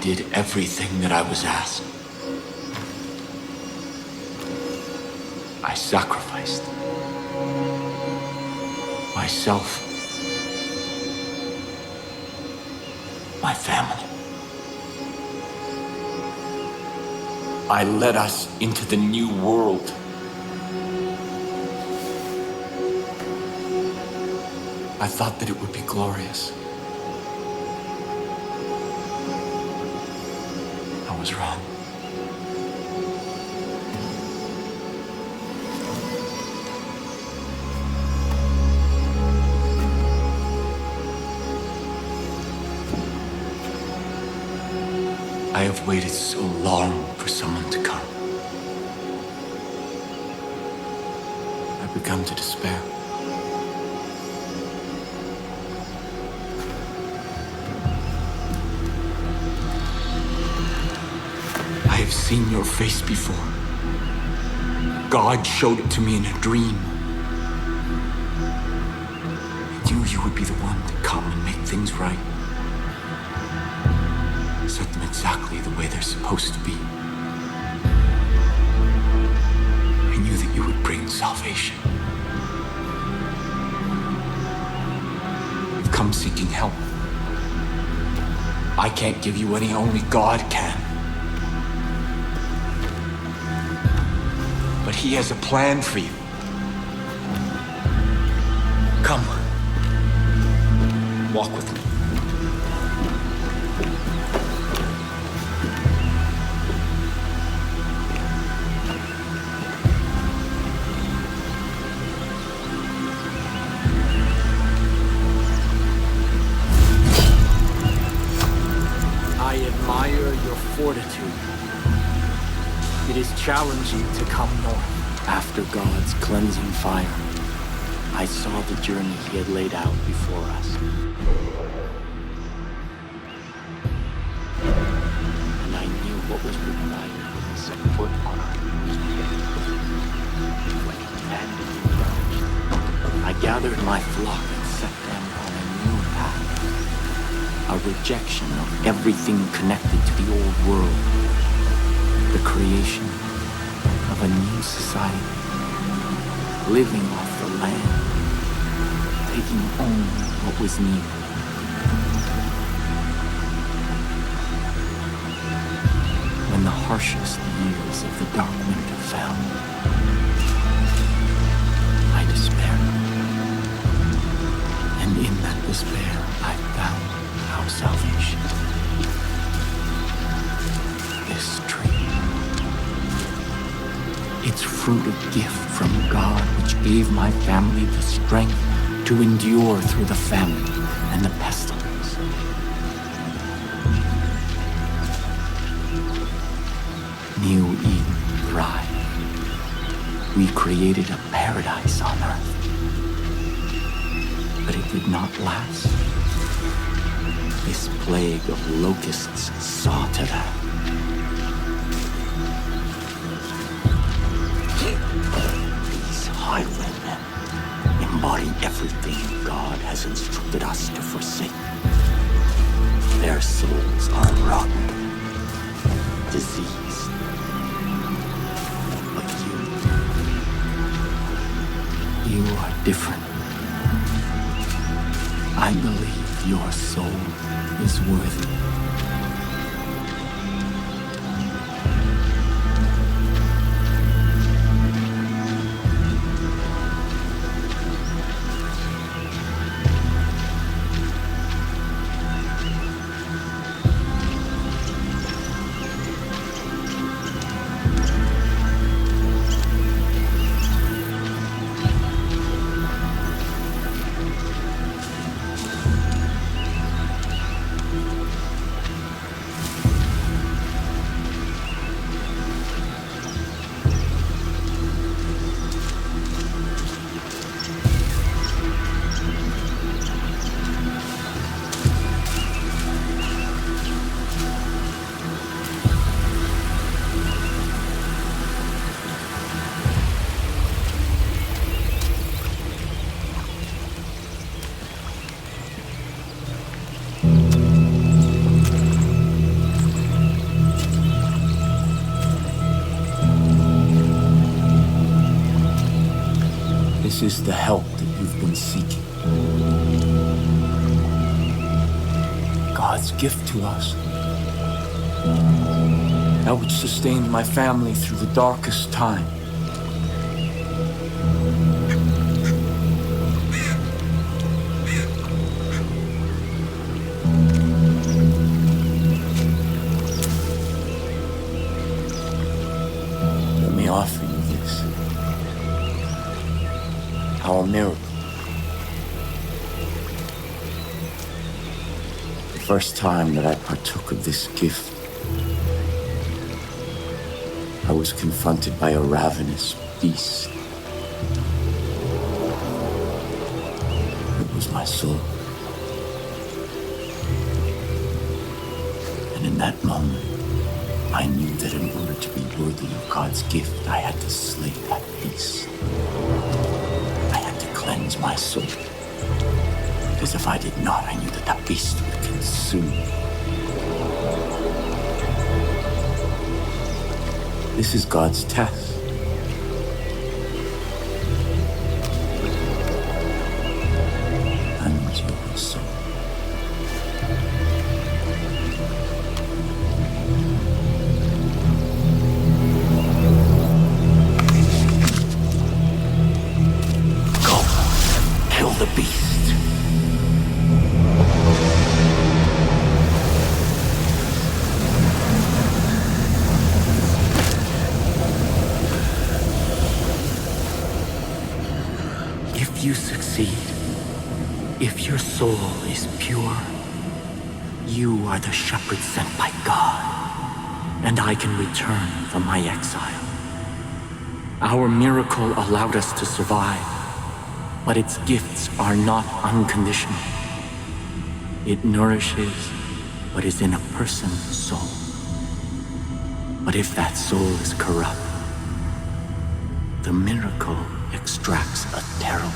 did everything that I was asked. I sacrificed myself, my family. I led us into the new world. I thought that it would be glorious. I was wrong. I have waited so long for someone to come. I've begun to despair. I have seen your face before. God showed it to me in a dream. I knew you would be the one to come and make things right. Set them exactly the way they're supposed to be. I knew that you would bring salvation. You've come seeking help. I can't give you any, only God can. But He has a plan for you. Come. Walk with me. I admire your fortitude. It is challenging to come north. After God's cleansing fire, I saw the journey He had laid out before us. And I knew what was required to set foot on our when He commanded me to march. I gathered my flock and set them on a new path. A rejection of everything connected to the old world. The creation of a new society. Living off the land. Taking only what was needed. When the harshest years of the dark winter fell, I despaired. And in that despair, I found our salvation. This tree. Its fruit a gift from God, which gave my family the strength to endure through the famine and the pestilence. New Eden thrived. We created a paradise on earth. But it did not last. This plague of locusts saw to that. These Highwaymen embody everything God has instructed us to forsake. Their souls are rotten, diseased. But you are different. I believe your soul is worthy. This is the help that you've been seeking. God's gift to us. That which sustained my family through the darkest time. Let me offer you this. Our miracle. The first time that I partook of this gift, I was confronted by a ravenous beast. It was my soul. And in that moment, I knew that in order to be worthy of God's gift, I had to slay that beast. I had to cleanse my soul. Because if I did not, I knew that that beast would consume me. This is God's test. And your soul. Go, kill the beast. If you succeed, if your soul is pure, you are the shepherd sent by God, and I can return from my exile. Our miracle allowed us to survive, but its gifts are not unconditional. It nourishes what is in a person's soul. But if that soul is corrupt, the miracle extracts a terrible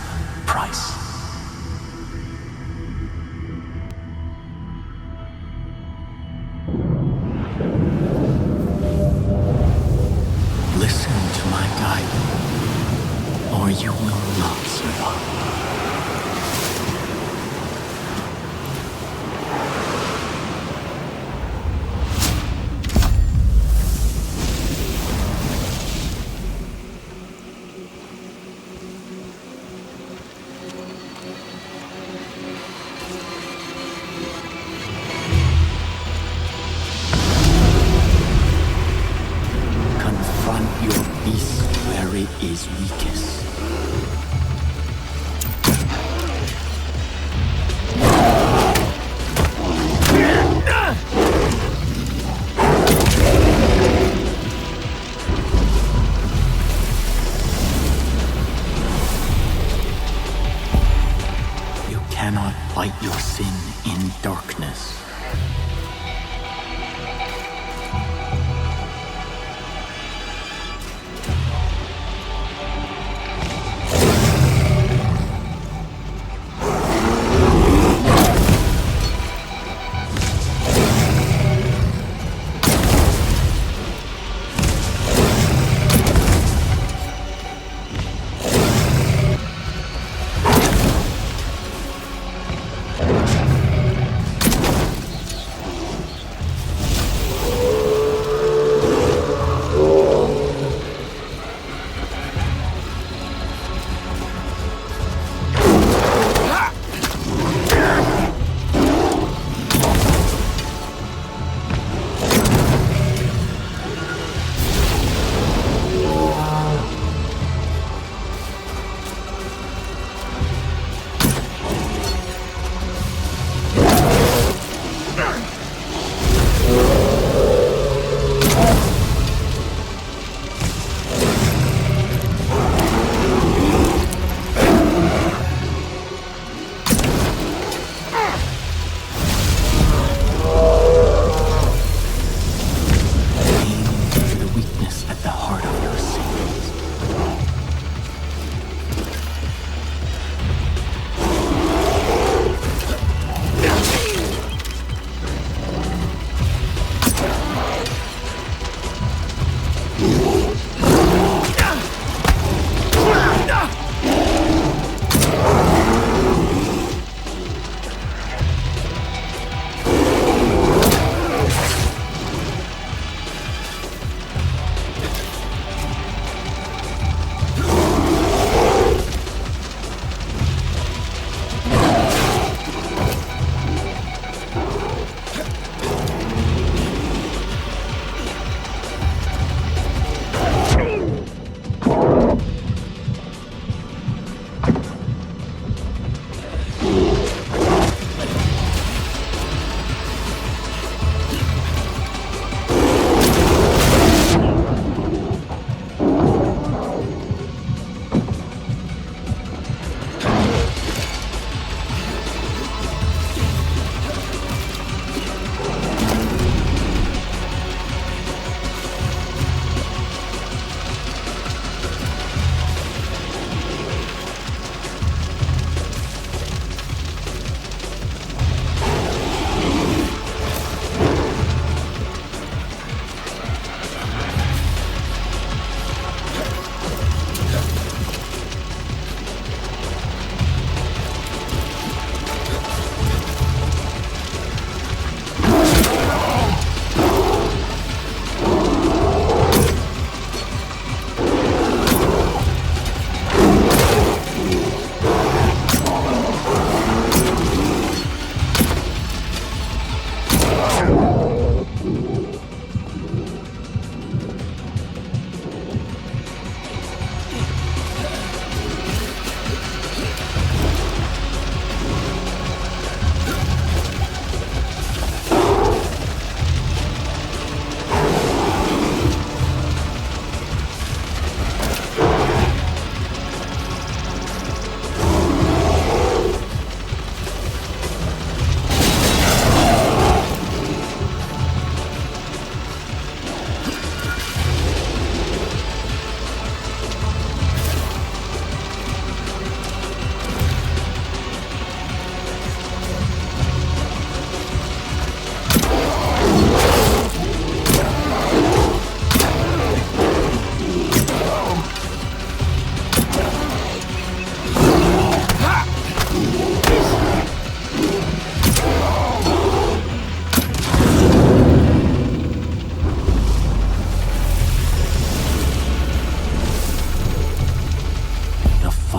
price. Listen to my guidance, or you will not survive. Is weakest. You cannot fight your sin in darkness.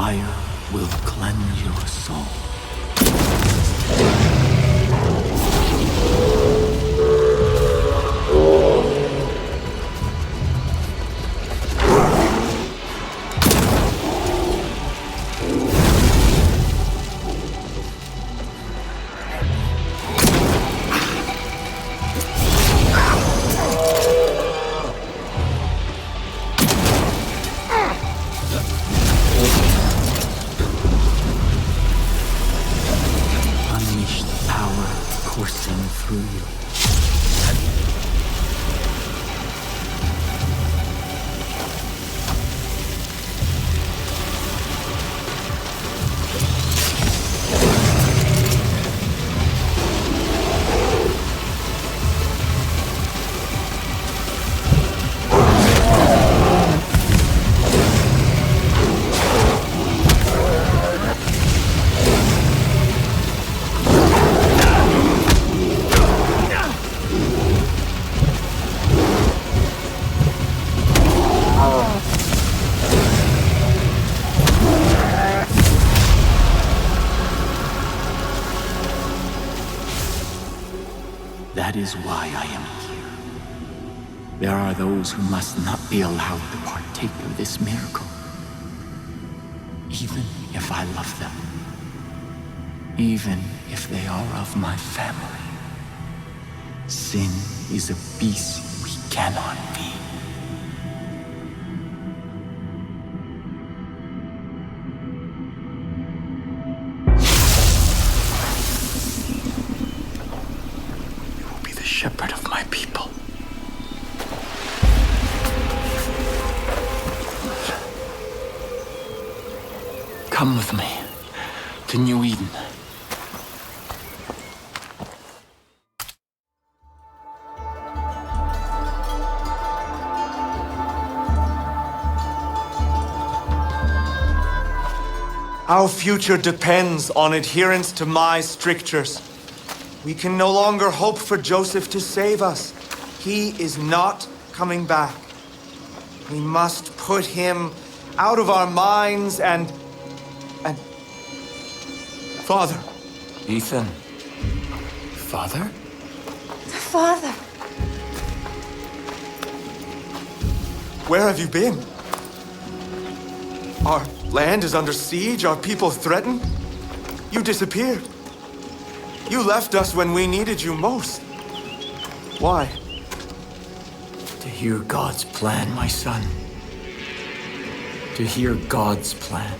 fire will cleanse your soul. Unleash the power coursing through you. That is why I am here. There are those who must not be allowed to partake of this miracle, even if I love them, even if they are of my family. Sin is a beast we cannot be. Shepherd of my people. Come with me to New Eden. Our future depends on adherence to my strictures. We can no longer hope for Joseph to save us. He is not coming back. We must put him out of our minds and... Father. Ethan. Father? Father. Where have you been? Our land is under siege, our people threatened. You disappeared. You left us when we needed you most. Why? To hear God's plan, my son. To hear God's plan.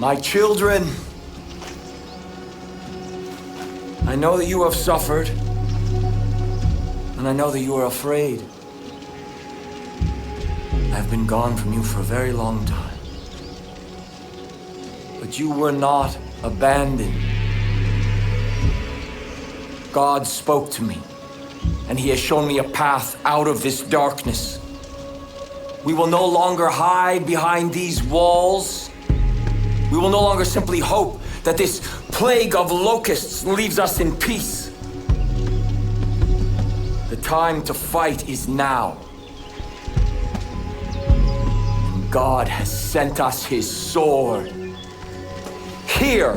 My children, I know that you have suffered, and I know that you are afraid. I've been gone from you for a very long time. But you were not abandoned. God spoke to me, and He has shown me a path out of this darkness. We will no longer hide behind these walls. We will no longer simply hope that this plague of locusts leaves us in peace. The time to fight is now. And God has sent us His sword. Here,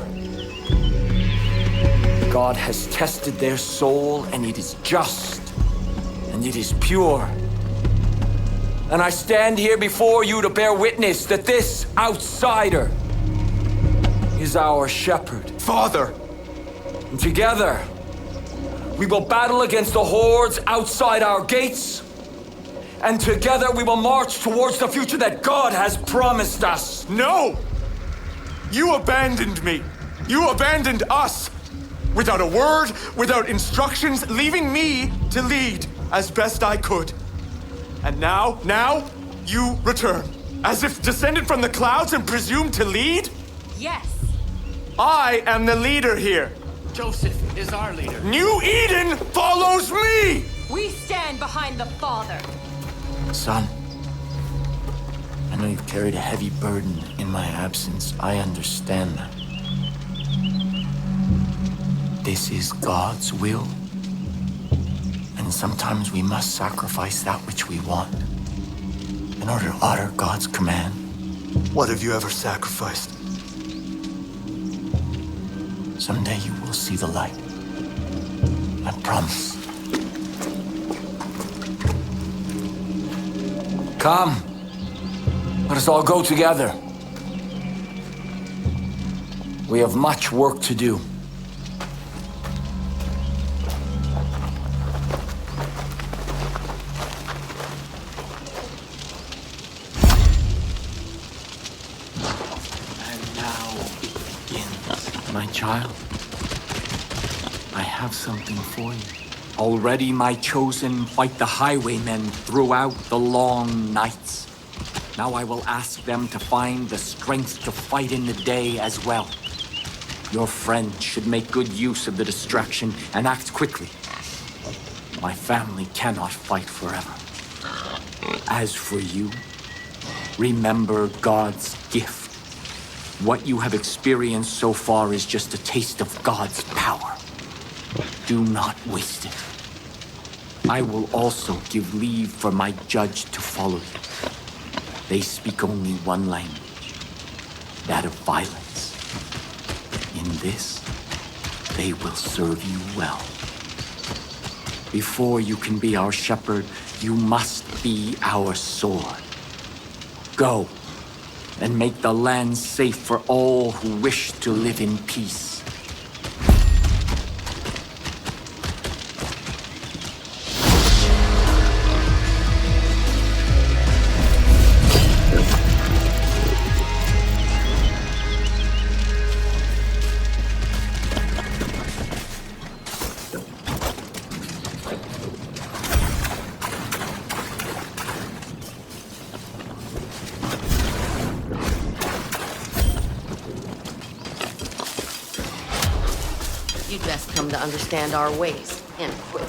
God has tested their soul, and it is just, and it is pure. And I stand here before you to bear witness that this outsider is our shepherd. Father! And together, we will battle against the hordes outside our gates, and together we will march towards the future that God has promised us. No! You abandoned me. You abandoned us. Without a word, without instructions, leaving me to lead as best I could. And now, you return. As if descended from the clouds and presumed to lead? Yes. I am the leader here. Joseph is our leader. New Eden follows me! We stand behind the Father. Son, I know you've carried a heavy burden in my absence. I understand that. This is God's will. And sometimes we must sacrifice that which we want. in order to honor God's command. What have you ever sacrificed? Someday you will see the light. I promise. Come. Let us all go together. We have much work to do. My child, I have something for you. Already my chosen fight the Highwaymen throughout the long nights. Now I will ask them to find the strength to fight in the day as well. Your friend should make good use of the distraction and act quickly. My family cannot fight forever. As for you, remember God's gift. What you have experienced so far is just a taste of God's power. Do not waste it. I will also give leave for my judge to follow you. They speak only one language, that of violence. In this, they will serve you well. Before you can be our shepherd, you must be our sword. Go. And make the land safe for all who wish to live in peace. You'd best come to understand our ways, and quick.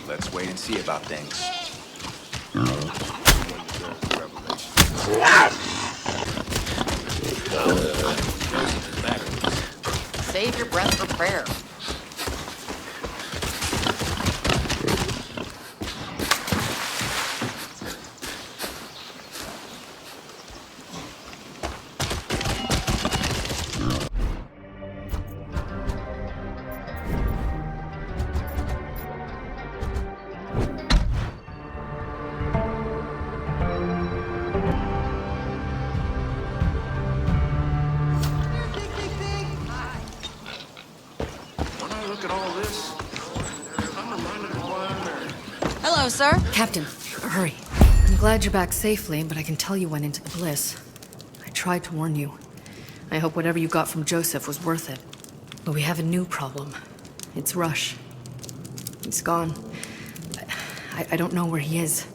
Let's wait and see about things. Save your breath for prayer. Hello, sir. Captain, hurry. I'm glad you're back safely, but I can tell you went into the Bliss. I tried to warn you. I hope whatever you got from Joseph was worth it. But we have a new problem. It's Rush. He's gone. I don't know where he is.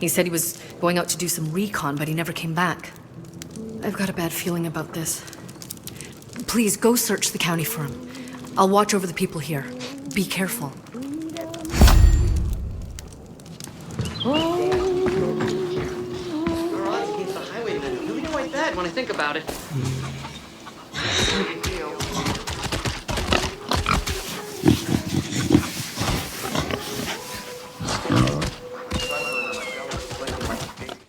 He said he was going out to do some recon, but he never came back. I've got a bad feeling about this. Please, go search the county for him. I'll watch over the people here. Be careful. Your odds against the Highwaymen are really quite bad when I think about it.